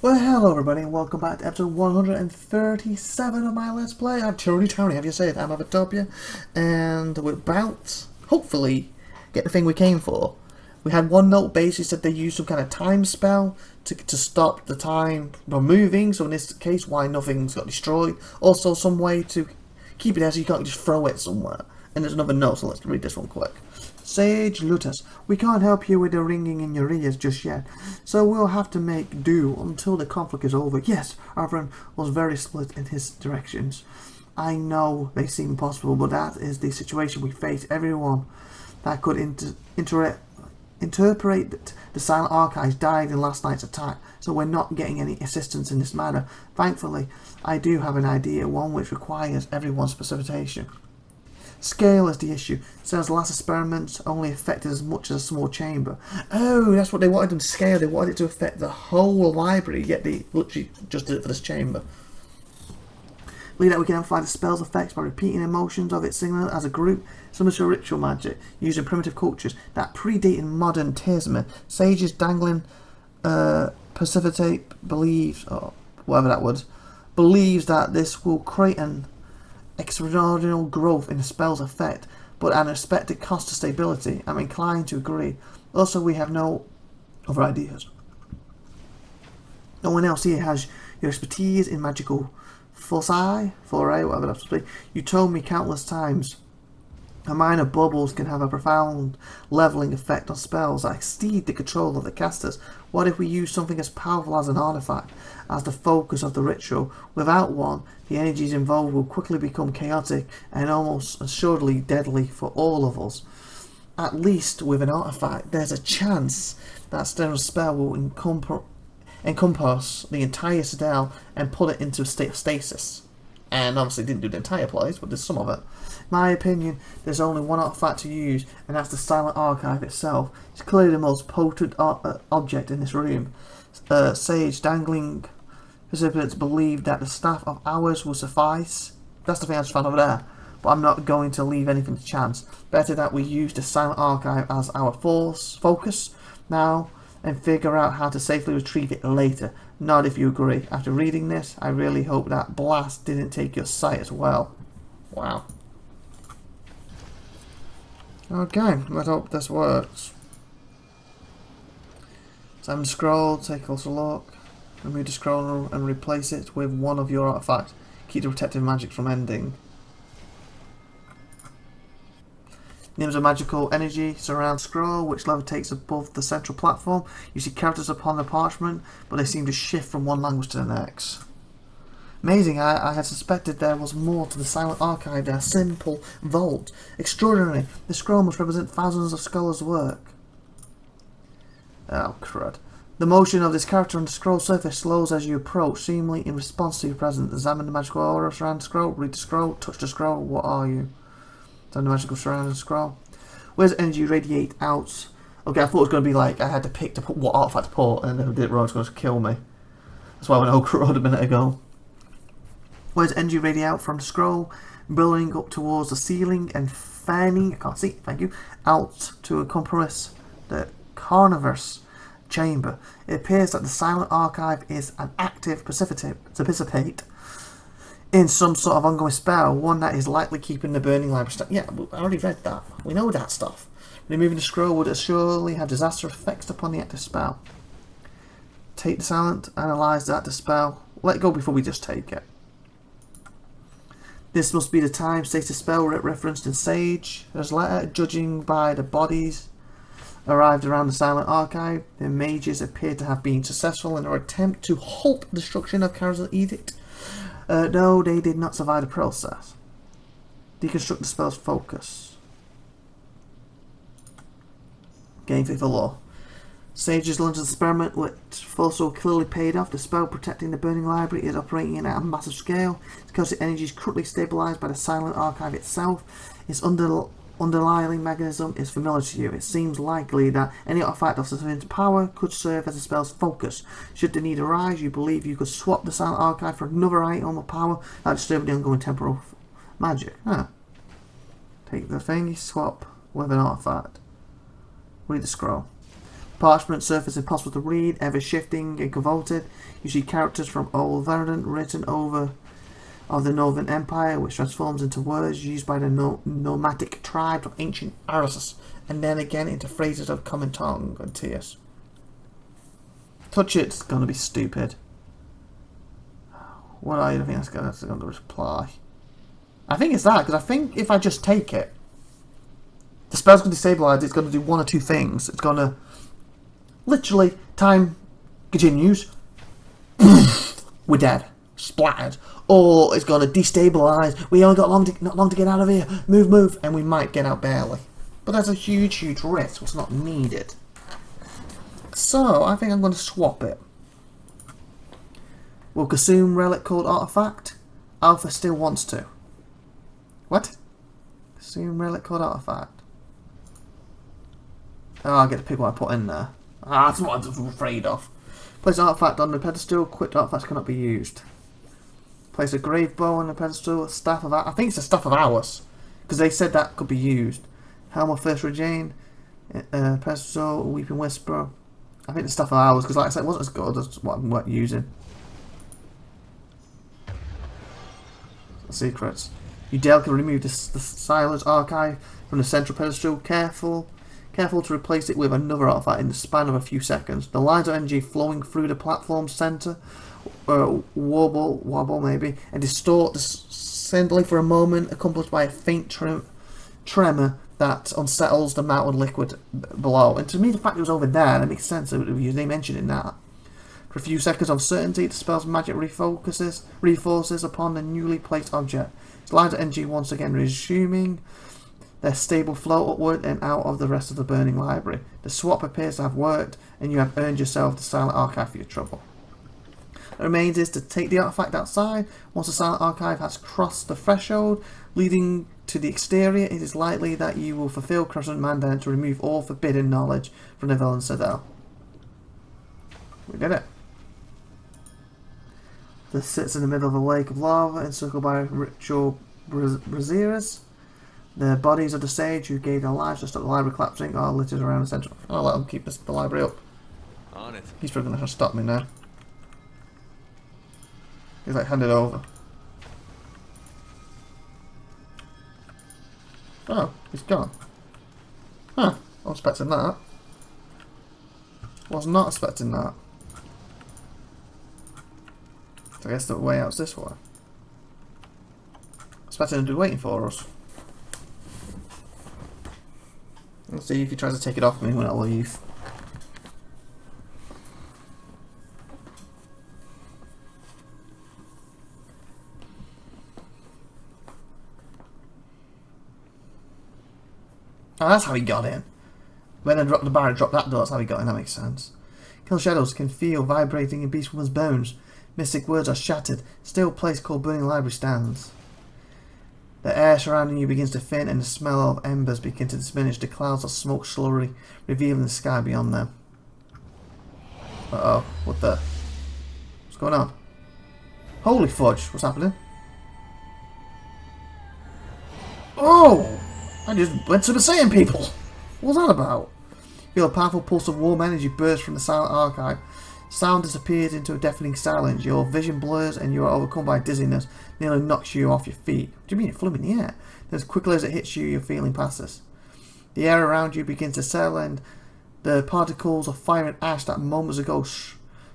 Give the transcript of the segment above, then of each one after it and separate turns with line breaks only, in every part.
Well, hello everybody, and welcome back to episode 137 of my Let's Play. I'm Tyranny, have you said? I'm IVATOPIA, and we're about, hopefully, get the thing we came for. We had one note basically said they used some kind of time spell to stop the time from moving, so in this case, why nothing's got destroyed. Also, some way to keep it there so you can't just throw it somewhere. And there's another note, so let's read this one quick. Sage Lutus, we can't help you with the ringing in your ears just yet, so we'll have to make do until the conflict is over. Yes, our friend was very split in his directions. I know they seem impossible, but that is the situation we face. Everyone that could interpret the silent archives died in last night's attack, so we're not getting any assistance in this matter. Thankfully, I do have an idea, one which requires everyone's precipitation. Scale is the issue. Says the last experiments only affected as much as a small chamber. Oh, that's what they wanted them to scale. They wanted it to affect the whole library, yet they literally just did it for this chamber. Believe that we can amplify the spell's effects by repeating emotions of its signal as a group, similar to ritual magic, using primitive cultures that predate modern Tisman. Sages dangling precipitate believes, or whatever that was, believes that this will create an extraordinary growth in the spell's effect, but at an expected cost to stability. I'm inclined to agree. Also, we have no other ideas. No one else here has your expertise in magical foray, whatever that's supposed to be. You told me countless times a minor bubbles can have a profound leveling effect on spells that exceed the control of the casters. What if we use something as powerful as an artifact as the focus of the ritual? Without one, the energies involved will quickly become chaotic and almost assuredly deadly for all of us. At least with an artifact, there's a chance that Sten's spell will encompass the entire citadel and put it into a state of stasis. And obviously didn't do the entire place, but there's some of it. In my opinion, there's only one artifact to use, and that's the Silent Archive itself. It's clearly the most potent object in this room. Sage dangling recipients believe that the staff of ours will suffice. That's the thing I just found over there. But I'm not going to leave anything to chance. Better that we use the Silent Archive as our focus now and figure out how to safely retrieve it later. Not if you agree. After reading this, I really hope that blast didn't take your sight as well. Wow. Okay, let's hope this works. Examine the scroll, take a closer look. Remove the scroll and replace it with one of your artifacts. Keep the protective magic from ending. Names of magical energy surround scroll, which levitates above the central platform. You see characters upon the parchment, but they seem to shift from one language to the next. Amazing, I had suspected there was more to the Silent Archive than a simple vault. Extraordinary, the scroll must represent thousands of scholars' work. Oh, crud. The motion of this character on the scroll surface slows as you approach, seemingly in response to your presence. Examine the magical aura surrounding the scroll, read the scroll, touch the scroll, what are you? Examine the magical surrounding the scroll. Where's energy radiate out? Okay, I thought it was going to be like I had to pick to put what artifact to put, and then I did it wrong, it's going to kill me. That's why I went Oak Road a minute ago. Where's energy radiate out from the scroll, billowing up towards the ceiling and fanning, I can't see, thank you, out to encompass the carnivorous chamber. It appears that the Silent Archive is an active participate in some sort of ongoing spell, one that is likely keeping the burning library yeah, I already read that. We know that stuff. Removing the scroll would surely have disastrous effects upon the active spell. Take the silent, analyze the active spell. Let it go before we just take it. This must be the time status spell referenced in Sage's letter. Judging by the bodies arrived around the Silent Archive, the mages appear to have been successful in their attempt to halt the destruction of Kara's edict. No, they did not survive the process. Deconstruct the spell's focus. Gain faith of law. Sage's launched an experiment which also clearly paid off. The spell protecting the burning library is operating at a massive scale. Because the energy is currently stabilized by the Silent Archive itself, its underlying mechanism is familiar to you. It seems likely that any artifact of sufficient power could serve as the spell's focus. Should the need arise, you believe you could swap the Silent Archive for another item of power that disturb the ongoing temporal magic. Huh. Take the thing, you swap with an artifact. Read the scroll. Parchment surface impossible to read, ever shifting and convoluted. You see characters from Old Verdant written over of the Northern Empire, which transforms into words used by the nomadic tribes of ancient Arsus, and then again into phrases of common tongue and tears. Touch it, it's gonna be stupid. What are you think that's gonna reply? I think it's that, because I think if I just take it, the spell's gonna destabilize, it's gonna do one or two things. It's gonna literally time continues, we're dead. Splattered, or it's going to destabilise. We only got not long to get out of here. Move, and we might get out barely. But that's a huge risk. It's not needed. So I think I'm going to swap it. We'll consume relic called artifact. Alpha still wants to. What? Consume relic called artifact. Oh, I get to pick what I put in there. Ah, that's what I'm afraid of. Place artifact on the pedestal. Equipped artifacts cannot be used. Place a grave bow on the pedestal. Staff of I think it's a staff of hours, because they said that could be used. Helm of First Regain. Pedestal. Weeping Whisper. I think the staff of hours, because like I said, it wasn't as good as what I'm using. Secrets. You delicately remove the silence archive from the central pedestal. Careful to replace it with another artifact in the span of a few seconds. The lines of energy flowing through the platform's centre wobble maybe, and distort suddenly for a moment, accompanied by a faint tremor that unsettles the mountain liquid below. And to me, the fact it was over there, that makes sense. They mentioned in that. For a few seconds of certainty, the spell's magic reforces upon the newly placed object. Its lines of energy once again resuming their stable flow upward and out of the rest of the burning library. The swap appears to have worked, and you have earned yourself the silent archive for your trouble. What remains is to take the artifact outside. Once the silent archive has crossed the threshold leading to the exterior, it is likely that you will fulfill Crescent Mandate to remove all forbidden knowledge from the Villain Citadel. We did it. This sits in the middle of a lake of lava encircled by ritual braziers. The bodies of the sage who gave their lives to stop the library collapsing are littered around the centre. I'll let them keep the library up.
On it.
He's probably going to stop me now. He's like, hand it over. Oh, he's gone. Huh, I was expecting that. Was not expecting that. So I guess the way out's this way. Expecting him to be waiting for us. Let's see if he tries to take it off me when I leave. Oh, that's how he got in. When I dropped the bar, I dropped that door, that's how he got in, that makes sense. Kill shadows can feel vibrating in Beast Woman's bones. Mystic words are shattered. Still place called Burning Library stands. The air surrounding you begins to thin and the smell of embers begin to diminish. The clouds of smoke slowly revealing the sky beyond them. Uh-oh, what the? What's going on? Holy fudge, what's happening? Oh! I just went Super Saiyan people! What was that about? Feel a powerful pulse of warm energy burst from the silent archive. Sound disappears into a deafening silence. Your vision blurs and you are overcome by dizziness. Nearly knocks you off your feet. What do you mean it flew in the air? Then as quickly as it hits you, your feeling passes. The air around you begins to settle and the particles of fire and ash that moments ago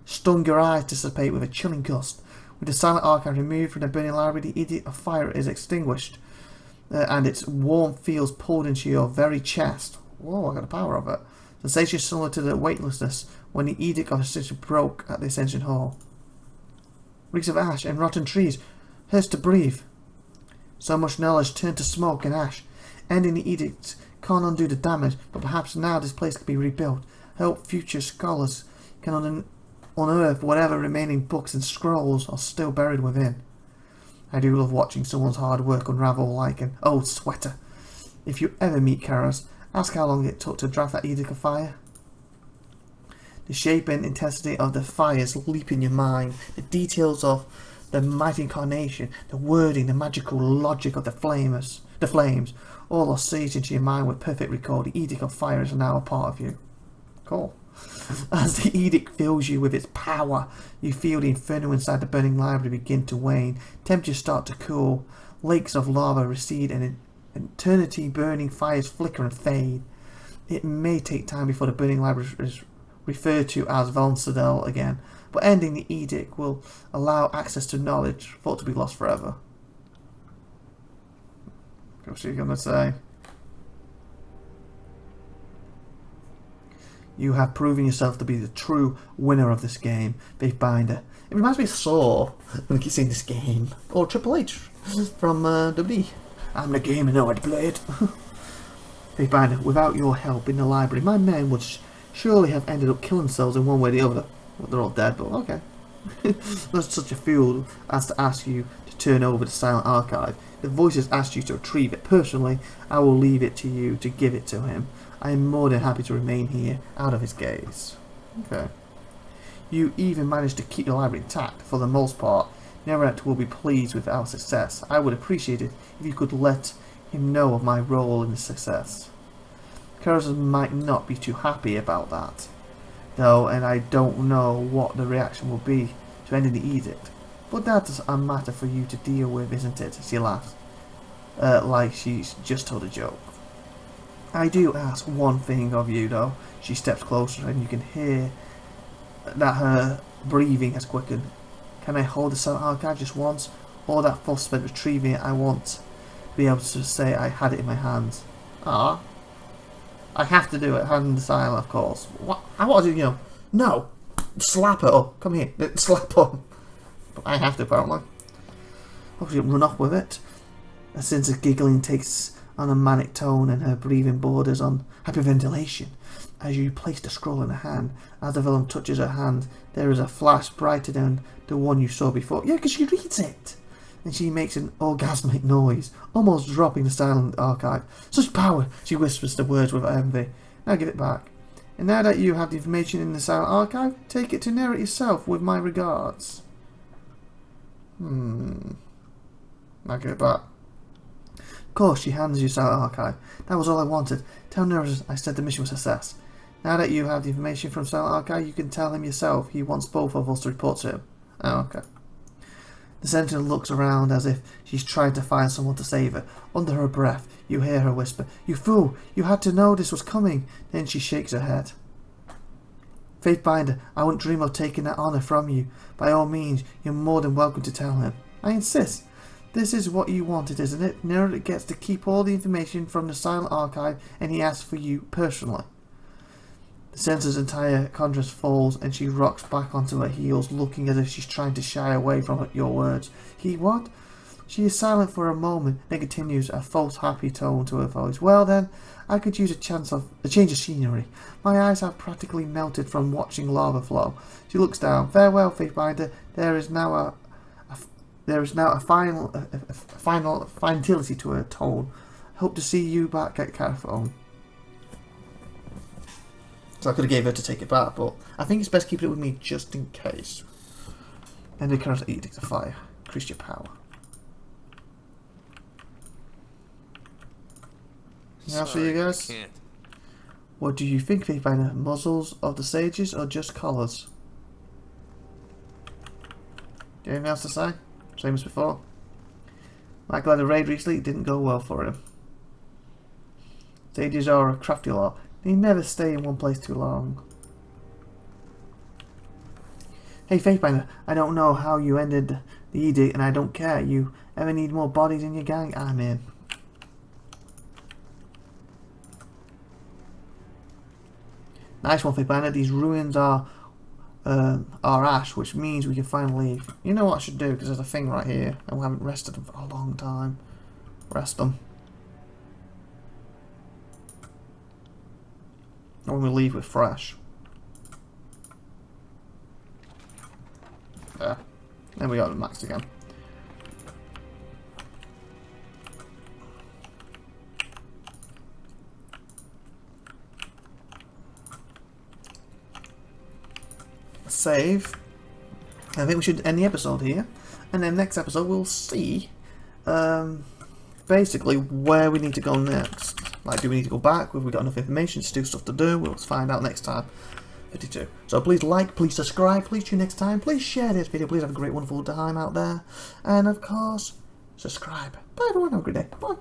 stung your eyes dissipate with a chilling gust. With the silent archive removed from the burning library, the edict of fire is extinguished. And its warm feels poured into your very chest. Whoa, I got the power of it. Sensation similar to the weightlessness when the edict of ascension broke at the Ascension Hall. Reeks of ash and rotten trees. Hurts to breathe. So much knowledge turned to smoke and ash. Ending the edict can't undo the damage, but perhaps now this place can be rebuilt. I hope future scholars can unearth whatever remaining books and scrolls are still buried within. I do love watching someone's hard work unravel like an old sweater. If you ever meet Karas, ask how long it took to draft that edict of fire. The shape and intensity of the fires leap in your mind. The details of the mighty incarnation, the wording, the magical logic of the flames, all are seized into your mind with perfect recall. The edict of fire is now a part of you. Cool. As the edict fills you with its power, you feel the inferno inside the burning library begin to wane. Temperatures start to cool. Lakes of lava recede and eternity burning fires flicker and fade. It may take time before the burning library is referred to as Valcedel again, but ending the edict will allow access to knowledge thought to be lost forever. What's she gonna say? You have proven yourself to be the true winner of this game, Faithbinder. It reminds me of Saw when I keep saying this game, or Triple H from WWE. I'm the game and know how to play it. Faithbinder, without your help in the library, my men would surely have ended up killing themselves in one way or the other. Well, they're all dead, but okay. Not such a fool as to ask you to turn over the silent archive. The voices asked you to retrieve it. Personally, I will leave it to you to give it to him. I am more than happy to remain here, out of his gaze. Okay. You even managed to keep the library intact, for the most part. Neverett will be pleased with our success. I would appreciate it if you could let him know of my role in the success. Curtis might not be too happy about that, though, and I don't know what the reaction will be to ending the edict. But that's a matter for you to deal with, isn't it? She laughs, like she's just told a joke. I do ask one thing of you, though. She steps closer, and you can hear that her breathing has quickened. Can I hold the silent archive just once? All that fuss spent retrieving it, I want to be able to say I had it in my hands. Ah. I have to do it, hand the silent, of course. What? I want to do, you know. No! Slap her up. Come here. Slap her. But I have to, apparently. Hopefully run off with it. A sense of giggling takes on a manic tone and her breathing borders on hyperventilation. As you place the scroll in her hand, as the villain touches her hand, there is a flash brighter than the one you saw before. Yeah, because she reads it! And she makes an orgasmic noise, almost dropping the silent archive. Such power! She whispers the words with envy. Now give it back. And now that you have the information in the silent archive, take it to Nerrit yourself with my regards. Now give it back. Of course, she hands you silent archive. That was all I wanted. Tell Nerrit I said the mission was a success. Now that you have the information from silent archive, you can tell him yourself. He wants both of us to report to him. Oh, okay. The sentinel looks around as if she's trying to find someone to save her. Under her breath, you hear her whisper, "You fool! You had to know this was coming!" Then she shakes her head. Faithbinder, I wouldn't dream of taking that honour from you. By all means, you're more than welcome to tell him. I insist. This is what you wanted, isn't it? Nerrit gets to keep all the information from the silent archive, and he asks for you personally. The sensor's entire contrast falls, and she rocks back onto her heels, looking as if she's trying to shy away from your words. He what? She is silent for a moment, then continues, a false happy tone to her voice. Well then, I could use a change of scenery. My eyes have practically melted from watching lava flow. She looks down. Farewell, Faithbinder. There is now a final finality to her tone. Hope to see you back at Caraphone. So I could have gave her to take it back, but I think it's best keeping it with me just in case. And the current edict of fire. Increase your power. Now for you guys. What do you think, Faithbinder? Muzzles of the sages or just collars? Anything else to say? Same as before. Michael had a raid recently, it didn't go well for him. Sages are a crafty lot. They never stay in one place too long. Hey Faithbinder, I don't know how you ended the edict and I don't care. You ever need more bodies in your gang? I'm in. Nice one, Faithbinder. These ruins are ash, which means we can finally leave. You know what I should do, because there's a thing right here and we haven't rested them for a long time. Rest them. And when we leave, we're fresh. There. Then we got it maxed again. Save. I think we should end the episode here, and then next episode we'll see basically where we need to go next. Like, do we need to go back? Have we got enough information? Still stuff to do? We'll find out next time. 52. So please like, please subscribe, please tune next time, please share this video, please have a great, wonderful time out there. And of course, subscribe. Bye everyone, have a great day. Bye.